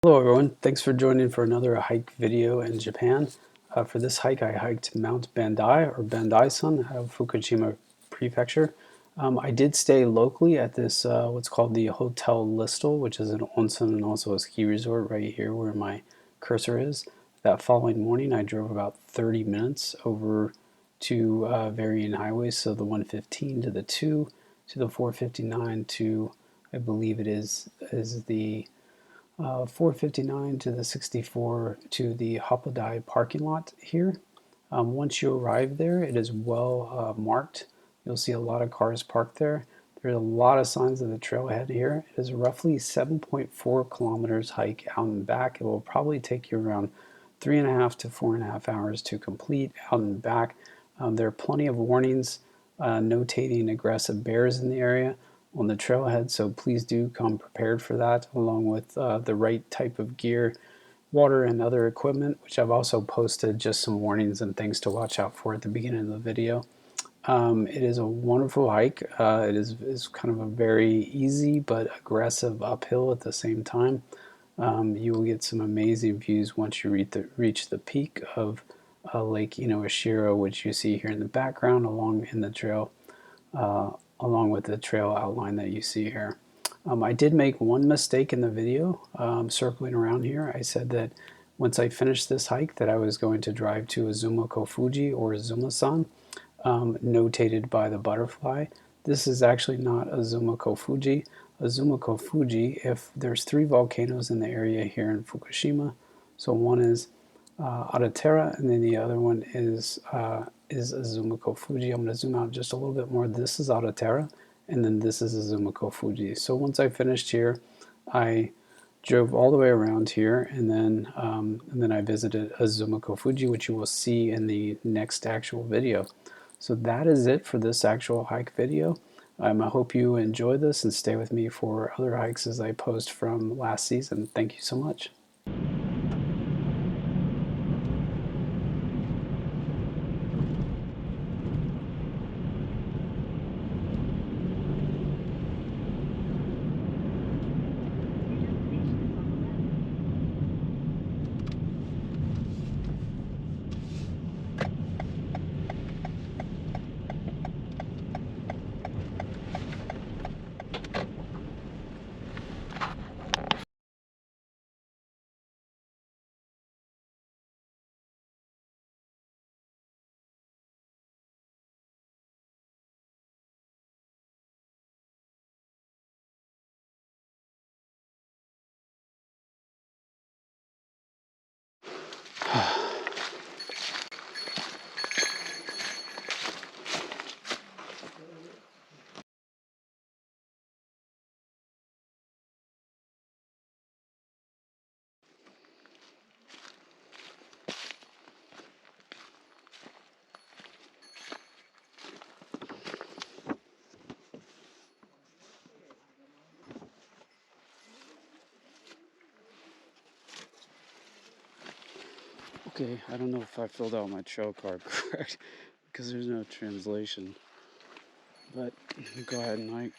Hello everyone, thanks for joining for another hike video in Japan. For this hike I hiked Mount Bandai or Bandai-san of Fukushima prefecture. I did stay locally at this what's called the Hotel Listel, which is an onsen and also a ski resort right here where my cursor is. That following morning I drove about 30 minutes over to varying highways, so the 115 to the 2 to the 459 to I believe it is the 459 to the 64 to the Hapodai parking lot here. Once you arrive there, it is well marked. You'll see a lot of cars parked there. There's a lot of signs of the trailhead here. It is roughly 7.4 kilometers hike out and back. It will probably take you around 3.5 to 4.5 hours to complete out and back. There are plenty of warnings notating aggressive bears in the area on the trailhead, so please do come prepared for that, along with the right type of gear, water, and other equipment, which I've also posted just some warnings and things to watch out for at the beginning of the video. It is a wonderful hike. It is kind of a very easy but aggressive uphill at the same time. You will get some amazing views once you reach the peak of Lake Inawashiro, which you see here in the background along in the trail. Along with the trail outline that you see here. I did make one mistake in the video circling around here. I said that once I finished this hike that I was going to drive to Azumako Fuji or Azuma-san, notated by the butterfly. This is actually not Azumako Fuji. Azumako Fuji, if there's 3 volcanoes in the area here in Fukushima, so one is Adatera, and then the other one is Azumako Fuji. I'm going to zoom out just a little bit more. This is Adatera, and then this is Azumako Fuji. So once I finished here, I drove all the way around here, and then I visited Azumako Fuji, which you will see in the next actual video. So that is it for this actual hike video. I hope you enjoy this and stay with me for other hikes as I post from last season. Thank you so much. Okay, I don't know if I filled out my trail card correct because there's no translation, but go ahead and hike.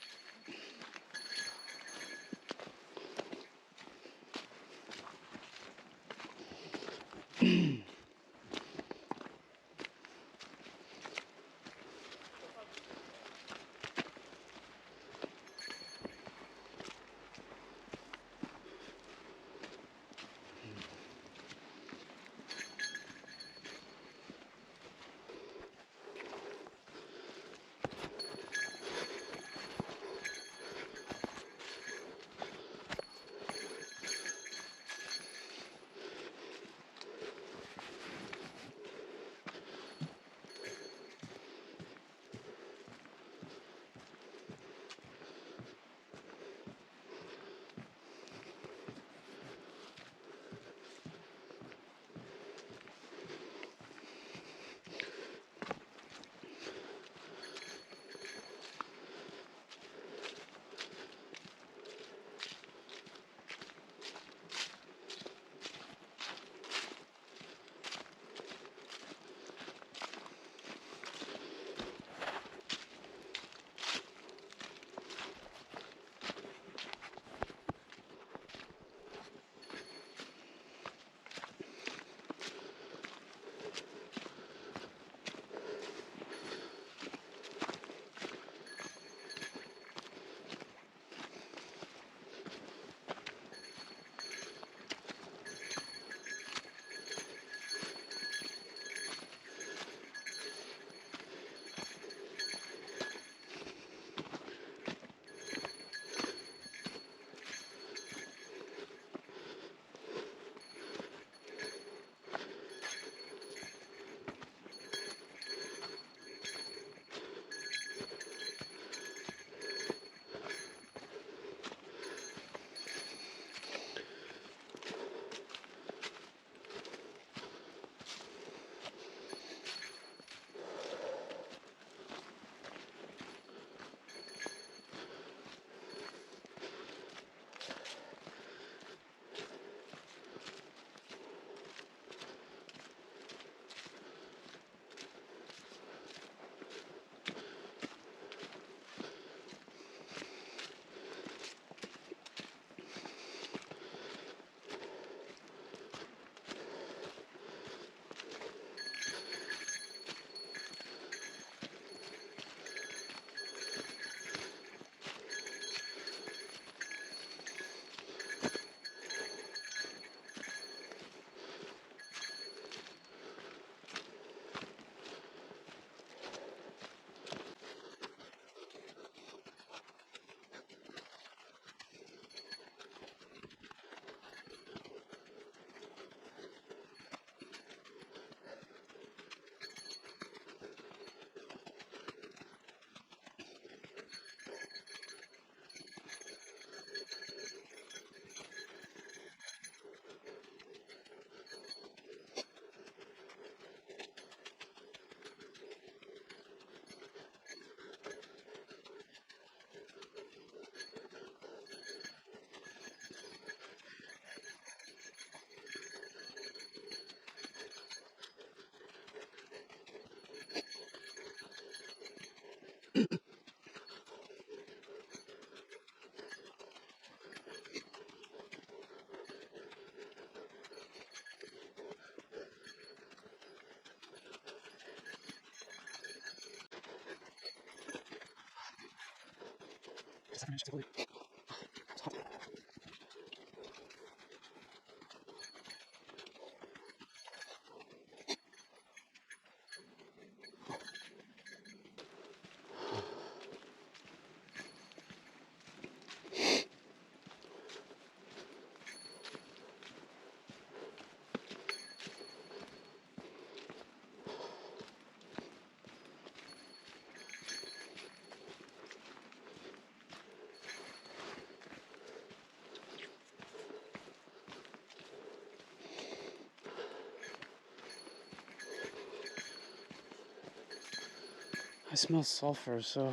I smell sulfur, so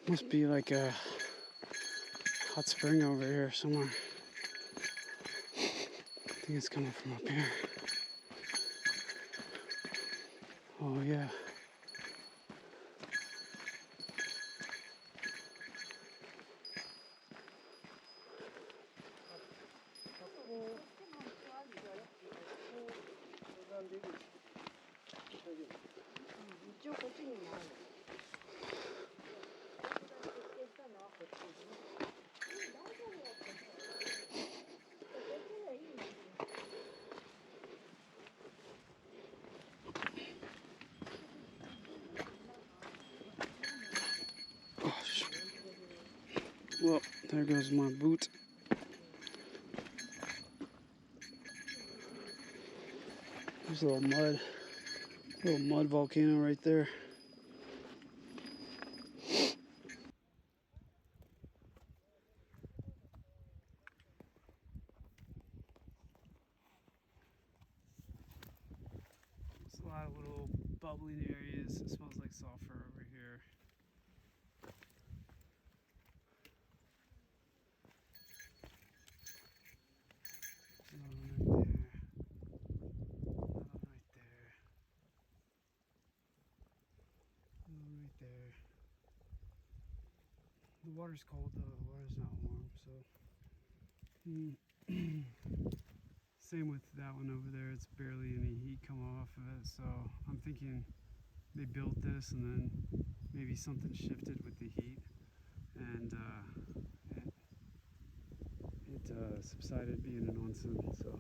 must be like a hot spring over here somewhere. I think it's coming from up here. Oh yeah. Well, there goes my boot. There's a little mud volcano right there. There's a lot of little bubbling areas. It smells like sulfur over here. Another one right there. Another one right there. The water's cold though, the water's not warm, so. Same with that one over there, it's barely any heat coming off of it, so I'm thinking they built this and then maybe something shifted with the heat and it subsided being an onsen, so.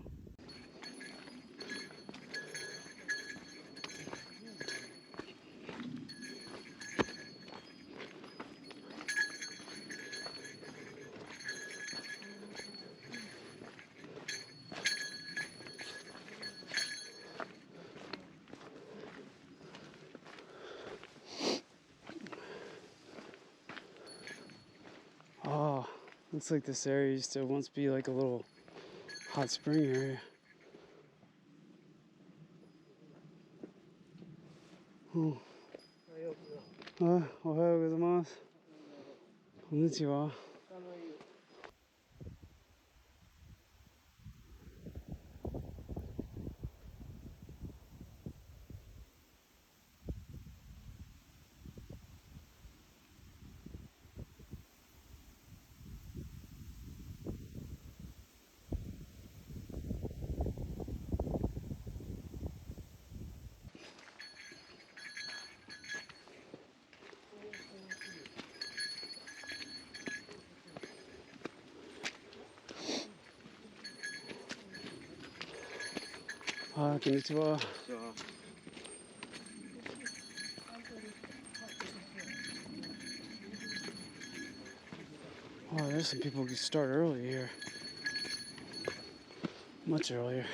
Oh, looks like this area used to once be like a little hot spring area. Oh. おはようございます。こんにちは。こんにちは。Oh, there's some people who start early here. Much earlier.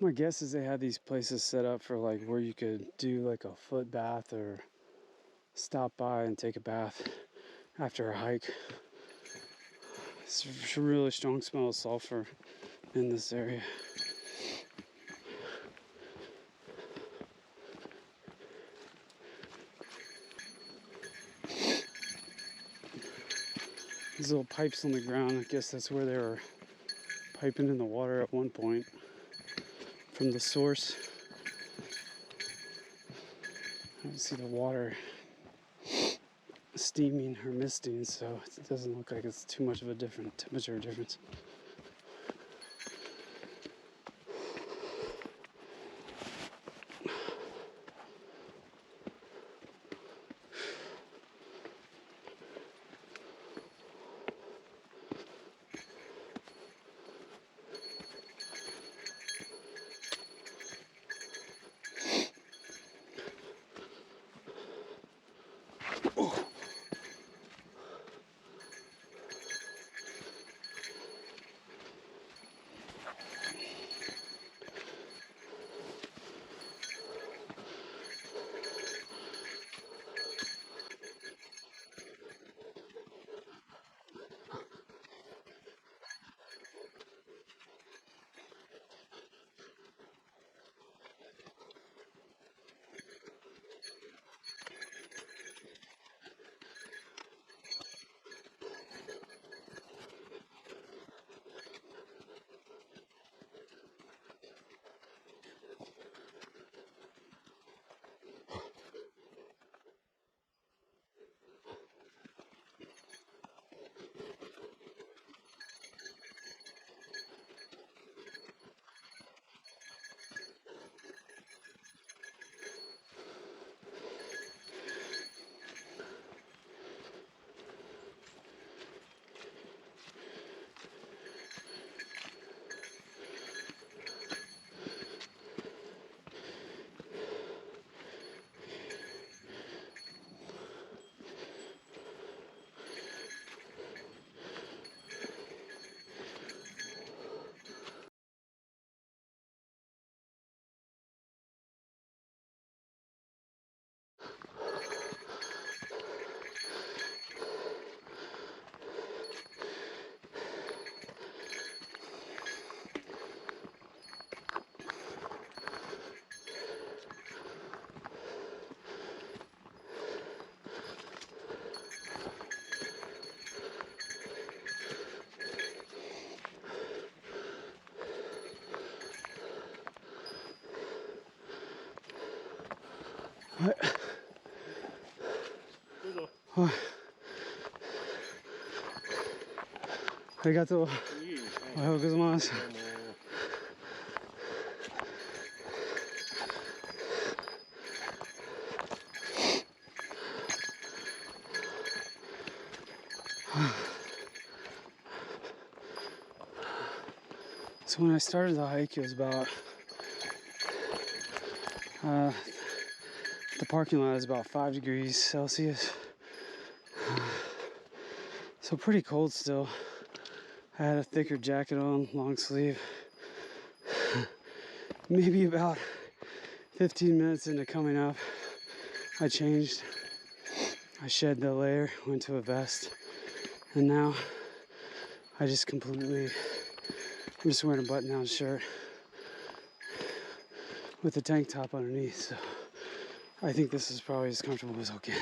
My guess is they had these places set up for like where you could do like a foot bath or stop by and take a bath after a hike. It's a really strong smell of sulfur. in this area. These little pipes on the ground, I guess that's where they were piping in the water at one point from the source. I don't see the water steaming or misting, so it doesn't look like it's too much of a different temperature difference. Arigatou. Ohayou gozaimasu. So when I started the hike, it was about the parking lot is about 5 degrees Celsius. So pretty cold still. I had a thicker jacket on, long sleeve. Maybe about 15 minutes into coming up, I changed. I shed the layer, went to a vest, and now I just completely, I'm just wearing a button-down shirt with a tank top underneath, so I think this is probably as comfortable as I'll get.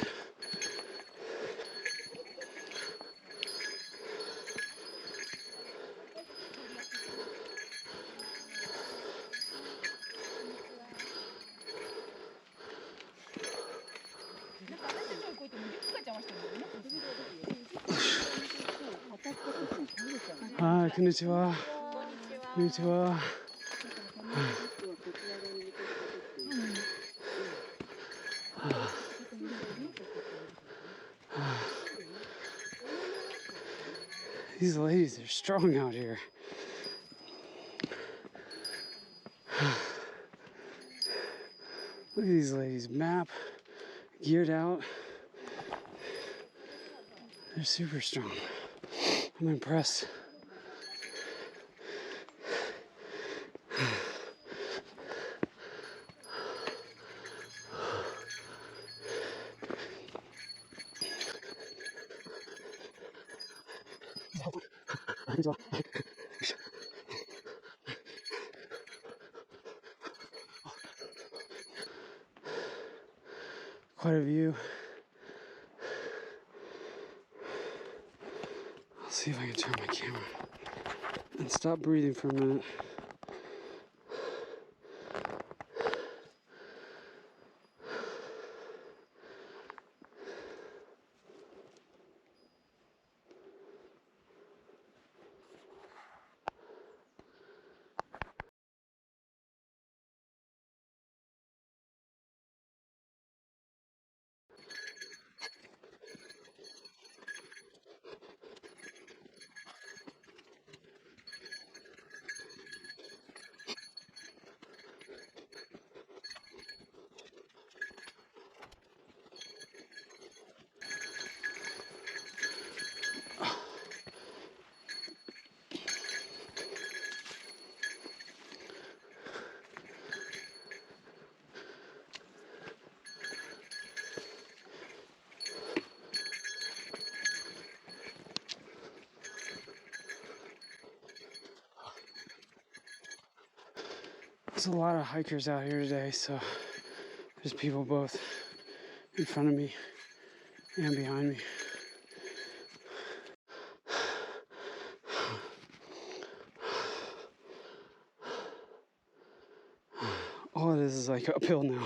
Hi, konnichiwa. Konnichiwa. These ladies are strong out here. Look at these ladies, map, geared out. They're super strong. I'm impressed. quite a view. I'll see if I can turn my camera and stop breathing for a minute. There's a lot of hikers out here today, so there's people both in front of me and behind me. All it is like uphill now.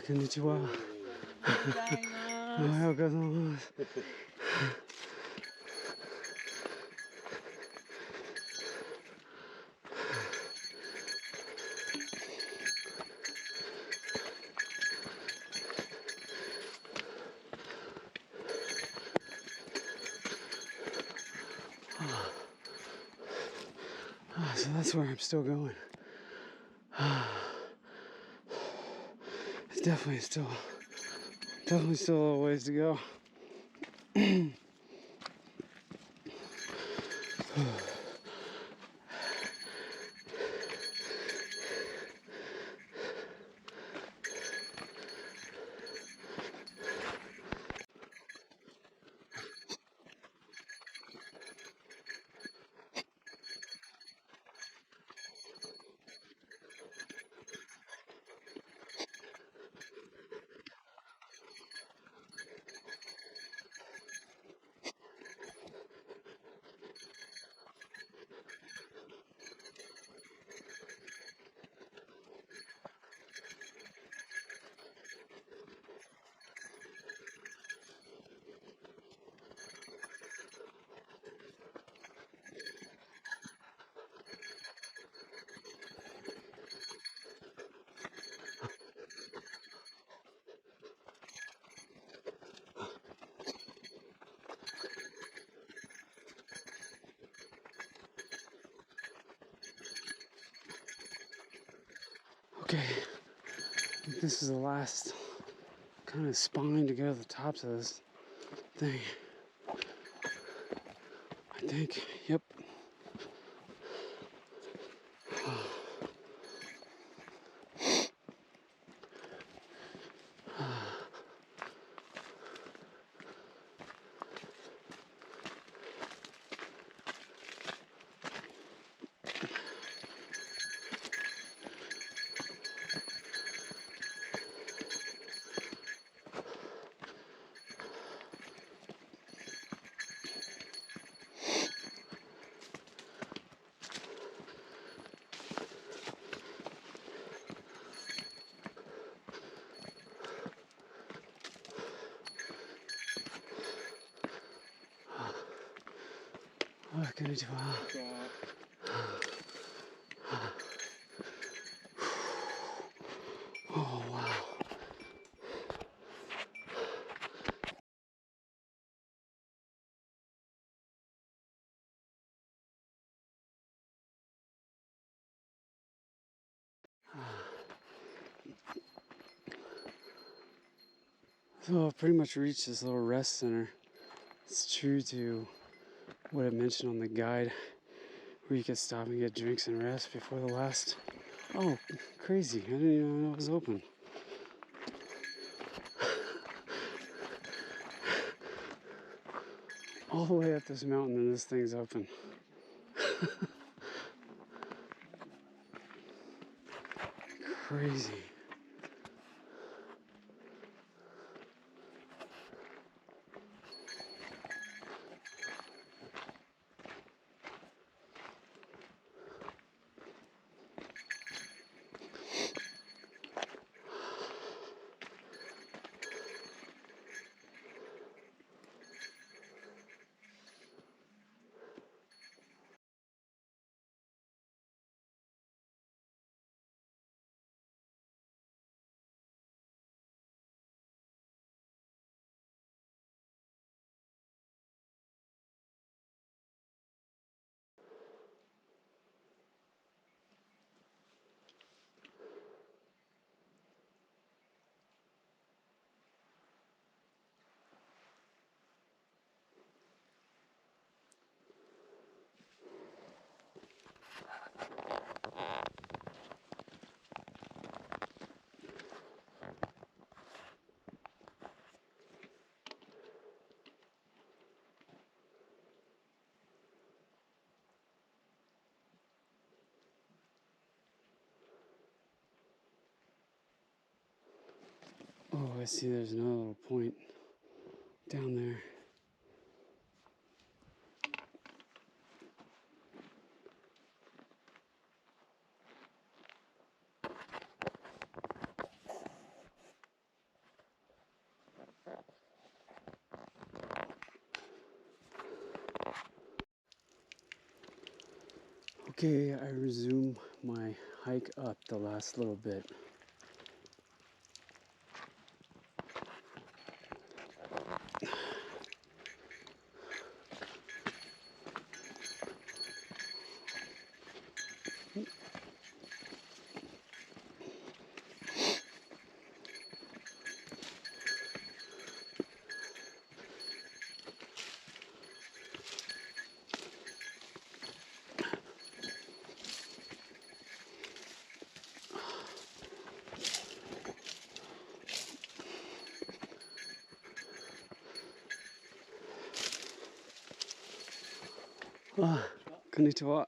Konnichiwa. Ohayou gozaimasu. So that's where I'm still going. It's definitely still a little ways to go. Okay, I think this is the last kind of spine to go to the tops of this thing. I think, yep. Oh, konnichiwa. Oh, wow. So I've pretty much reached this little rest center. It's true to what it mentioned on the guide, where you could stop and get drinks and rest before the last. Oh, crazy. I didn't even know it was open. All the way up this mountain and this thing's open. Crazy. Oh, I see there's another little point down there. Okay, I resume my hike up the last little bit. Ah, konnichiwa.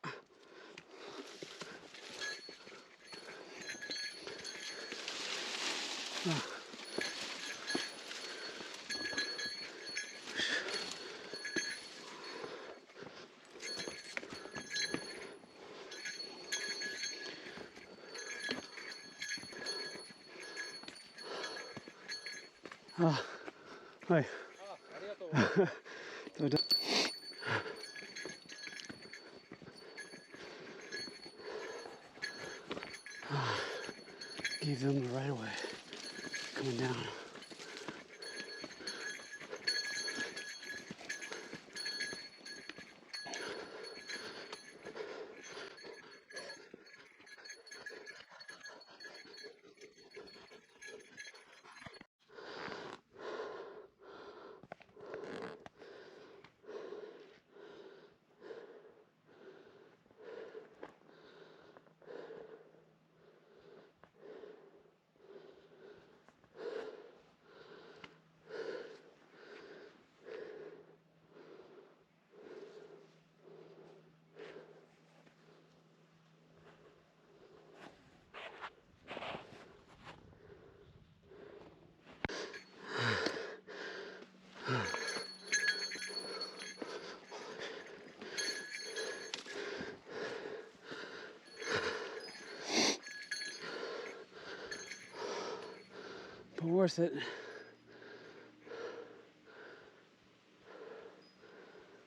Ah, hi. Gave them the right of way coming down. But worth it.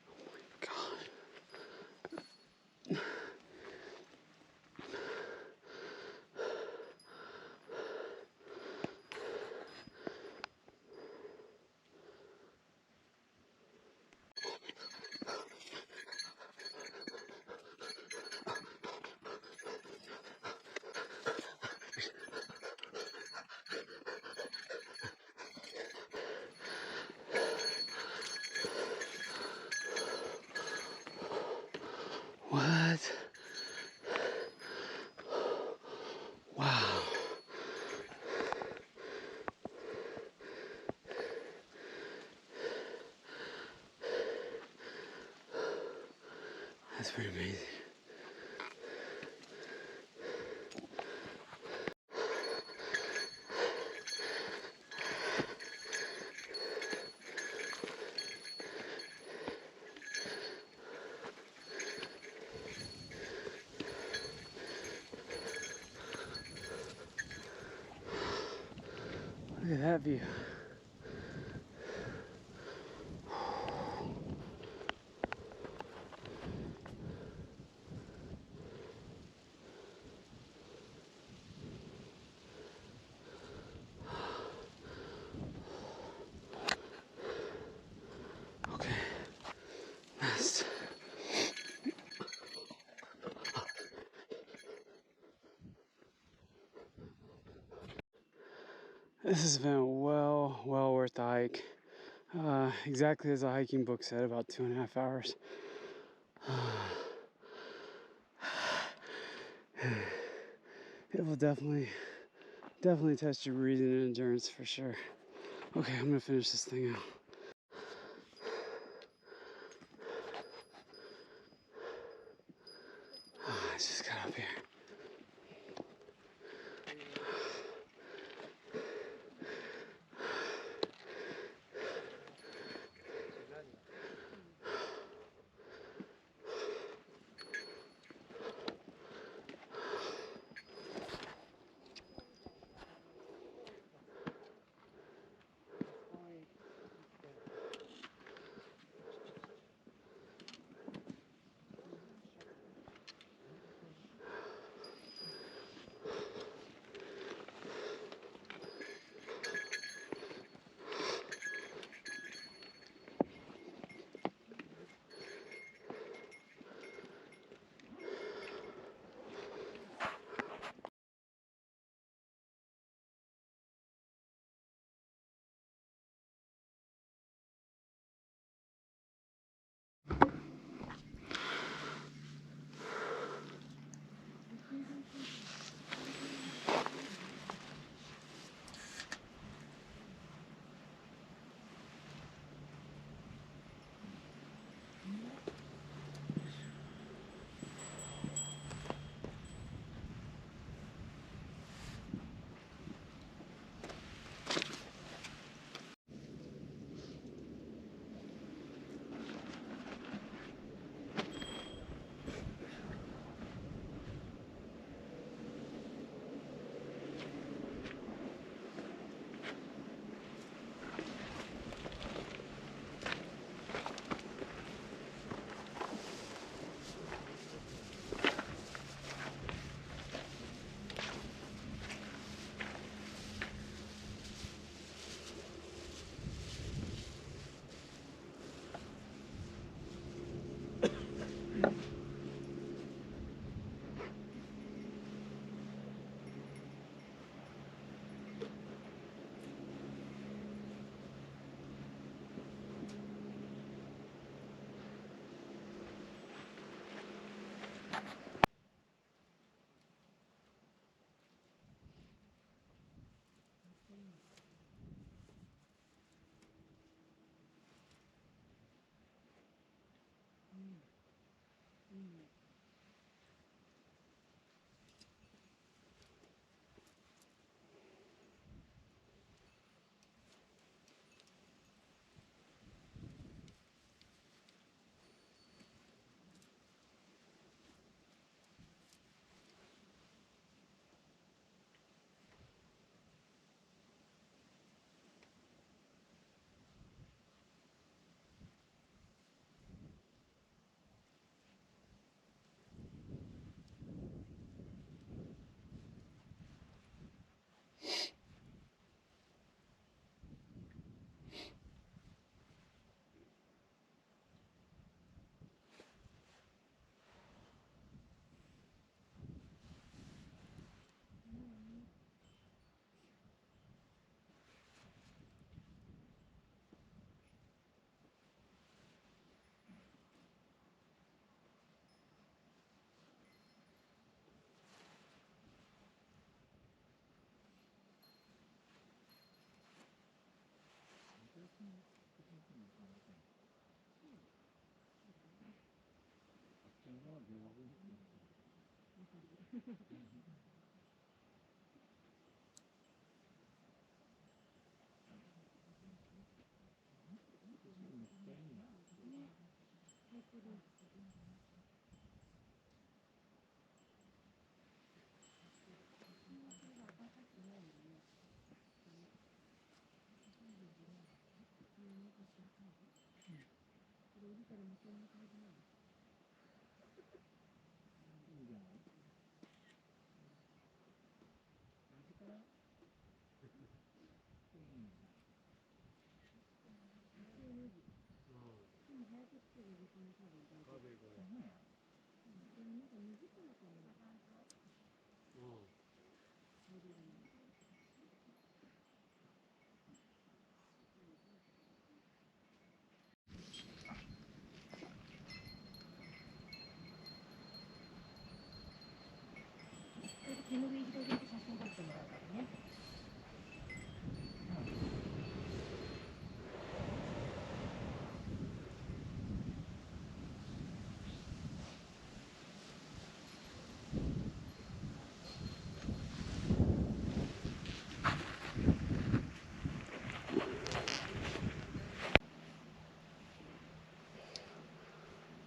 Oh my God. That's pretty amazing. Look at that view. Okay, next. This has been well worth the hike. Exactly as the hiking book said, about 2.5 hours. It will definitely test your breathing and endurance for sure. Okay, I'm gonna finish this thing out. I just got up here.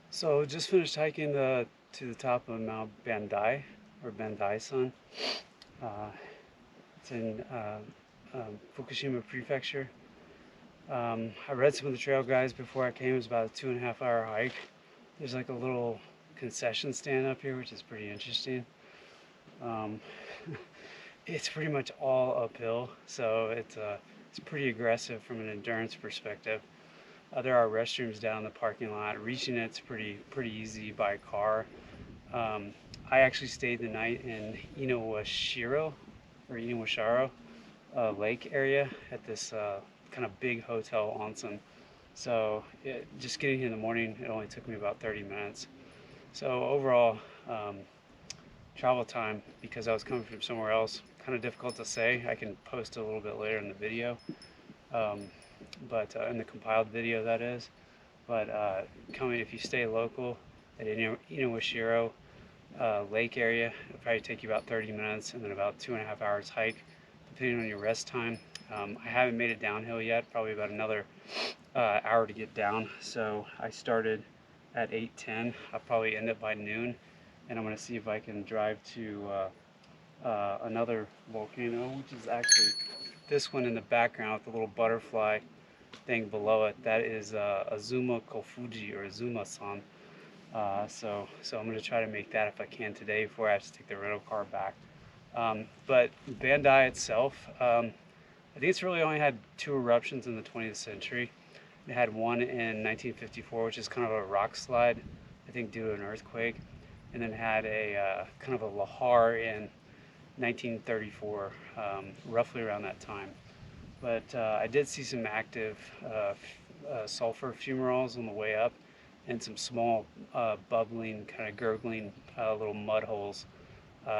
So just finished hiking to the top of Mount Bandai, or Bandai-san. Uh, it's in Fukushima prefecture. I read some of the trail guides before I came. It was about a 2.5 hour hike. There's like a little concession stand up here, which is pretty interesting. It's pretty much all uphill, so it's pretty aggressive from an endurance perspective. There are restrooms down in the parking lot. Reaching it's pretty easy by car. I actually stayed the night in Inawashiro lake area at this kind of big hotel onsen. So just getting here in the morning, it only took me about 30 minutes. So overall, travel time, because I was coming from somewhere else, kind of difficult to say. I can post a little bit later in the video, but in the compiled video, that is. But coming, if you stay local at Inawashiro lake area, it'll probably take you about 30 minutes and then about 2.5 hours hike, depending on your rest time. I haven't made it downhill yet, probably about another hour to get down. So I started at 8:10. I'll probably end up by noon, and I'm going to see if I can drive to another volcano, which is actually this one in the background with the little butterfly thing below it. That is Azuma Kofuji, or Azuma-san. So I'm going to try to make that if I can today before I have to take the rental car back. But Bandai itself, I think it's really only had 2 eruptions in the 20th century. It had one in 1954, which is kind of a rock slide, I think due to an earthquake, and then had a kind of a lahar in 1934, roughly around that time. But I did see some active sulfur fumaroles on the way up, and some small bubbling, kind of gurgling little mud holes.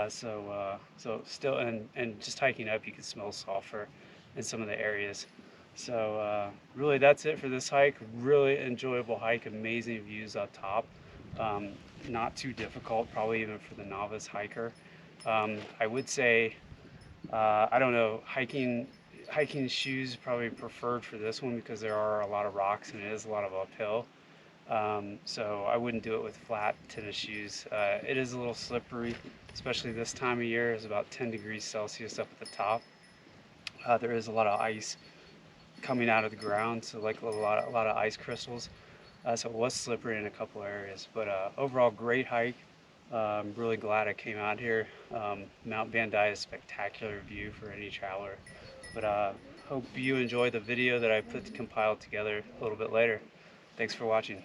So still, and just hiking up, you can smell sulfur in some of the areas. So really, that's it for this hike. Really enjoyable hike, amazing views up top. Not too difficult, probably even for the novice hiker. I would say, I don't know, hiking shoes probably preferred for this one because there are a lot of rocks and it is a lot of uphill. So I wouldn't do it with flat tennis shoes. It is a little slippery, especially this time of year. It's about 10 degrees Celsius up at the top. There is a lot of ice coming out of the ground, so like a lot of ice crystals. So it was slippery in a couple areas, but overall great hike. I'm really glad I came out here. Mount Bandai is a spectacular view for any traveler. But hope you enjoy the video that I compiled together a little bit later. Thanks for watching.